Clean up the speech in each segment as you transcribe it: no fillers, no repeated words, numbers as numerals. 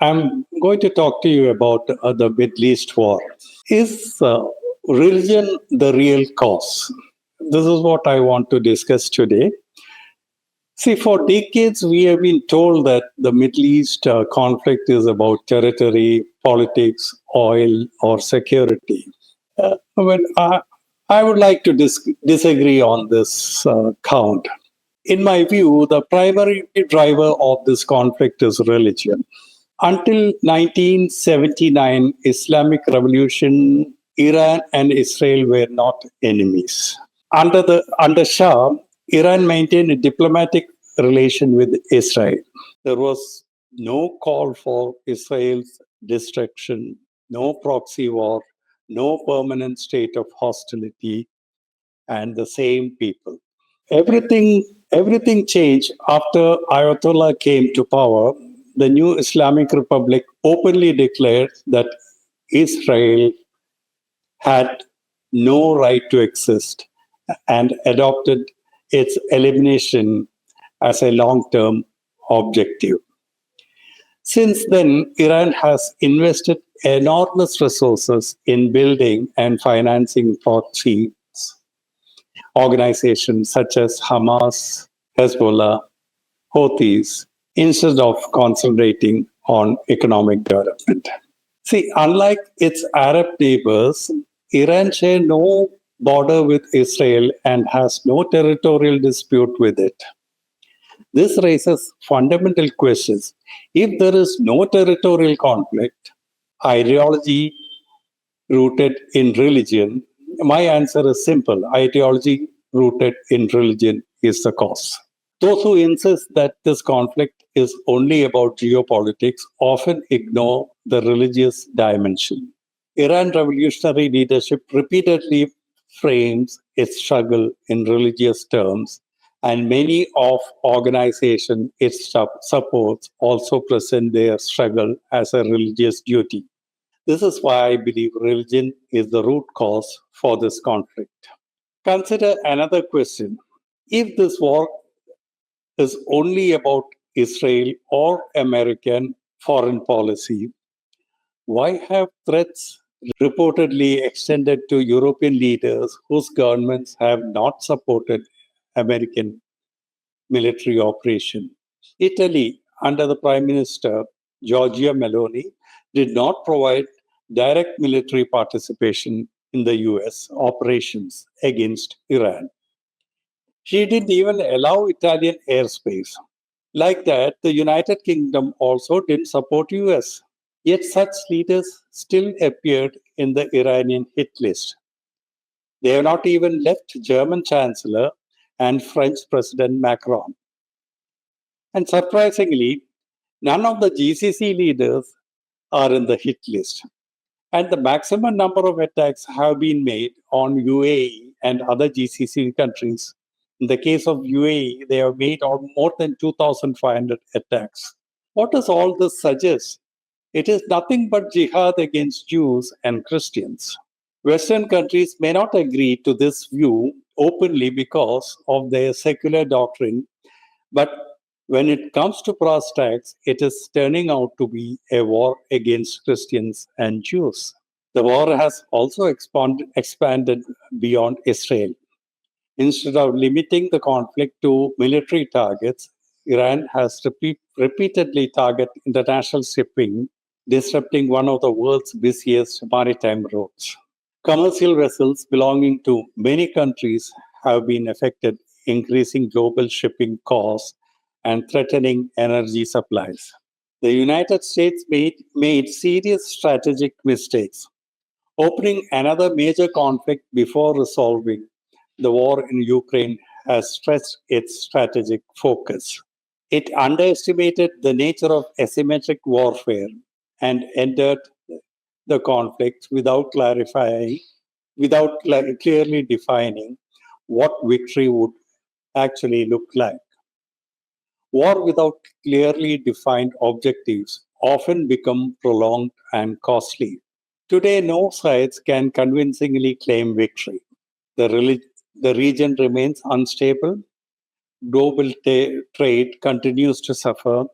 I'm going to talk to you about the Middle East war. Is religion the real cause? This is what I want to discuss today. See, for decades, we have been told that the Middle East conflict is about territory, politics, oil, or security. I would like to disagree on this count. In my view, the primary driver of this conflict is religion. Until 1979, Islamic Revolution, Iran and Israel were not enemies. Under Shah, Iran maintained a diplomatic relation with Israel. There was no call for Israel's destruction, no proxy war, no permanent state of hostility, and the same people. Everything changed after Ayatollah came to power. The new Islamic Republic openly declared that Israel had no right to exist and adopted its elimination as a long term objective. Since then, Iran has invested enormous resources in building and financing proxies organizations such as Hamas, Hezbollah, Houthis, instead of concentrating on economic development. See, unlike its Arab neighbors, Iran shares no border with Israel and has no territorial dispute with it. This raises fundamental questions. If there is no territorial conflict, ideology rooted in religion, my answer is simple. Ideology rooted in religion is the cause. Those who insist that this conflict is only about geopolitics often ignore the religious dimension. Iran revolutionary leadership repeatedly frames its struggle in religious terms, and many of organizations it supports also present their struggle as a religious duty. This is why I believe religion is the root cause for this conflict. Consider another question. If this war is only about Israel or American foreign policy, why have threats reportedly extended to European leaders whose governments have not supported American military operation? Italy, under the Prime Minister Giorgia Meloni, did not provide direct military participation in the US operations against Iran. She didn't even allow Italian airspace. Like that, the United Kingdom also didn't support US. Yet such leaders still appeared in the Iranian hit list. They have not even left German Chancellor and French President Macron. And surprisingly, none of the GCC leaders are in the hit list. And the maximum number of attacks have been made on UAE and other GCC countries. In the case of UAE, they have made more than 2,500 attacks. What does all this suggest? It is nothing but jihad against Jews and Christians. Western countries may not agree to this view openly because of their secular doctrine, but when it comes to brass tacks, it is turning out to be a war against Christians and Jews. The war has also expanded beyond Israel. Instead of limiting the conflict to military targets, Iran has repeatedly targeted international shipping, disrupting one of the world's busiest maritime routes. Commercial vessels belonging to many countries have been affected, increasing global shipping costs and threatening energy supplies. The United States made serious strategic mistakes, opening another major conflict before resolving the war in Ukraine has stretched its strategic focus. It underestimated the nature of asymmetric warfare and entered the conflict without clearly defining what victory would actually look like. War without clearly defined objectives often become prolonged and costly. Today, no sides can convincingly claim victory. The region remains unstable, global trade continues to suffer,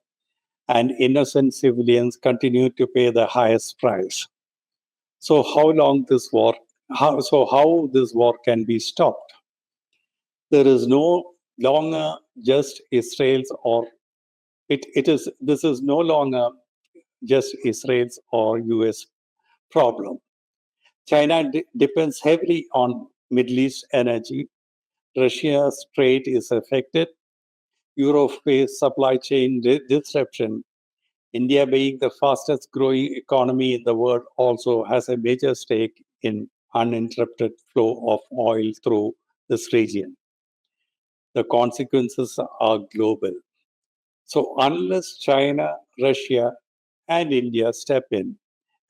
and innocent civilians continue to pay the highest price. So how this war can be stopped? There is no longer just Israel's or it is this is no longer just Israel's or US problem. China depends heavily on Middle East energy. Russia's trade is affected. Europe faces supply chain disruption. India, being the fastest growing economy in the world, also has a major stake in uninterrupted flow of oil through this region. The consequences are global. So unless China, Russia, and India step in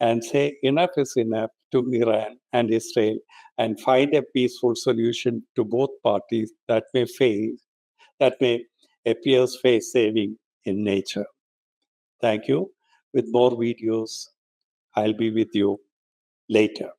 and say enough is enough to Iran and Israel and find a peaceful solution to both parties that may appear face saving in nature. Thank you. With more videos, I'll be with you later.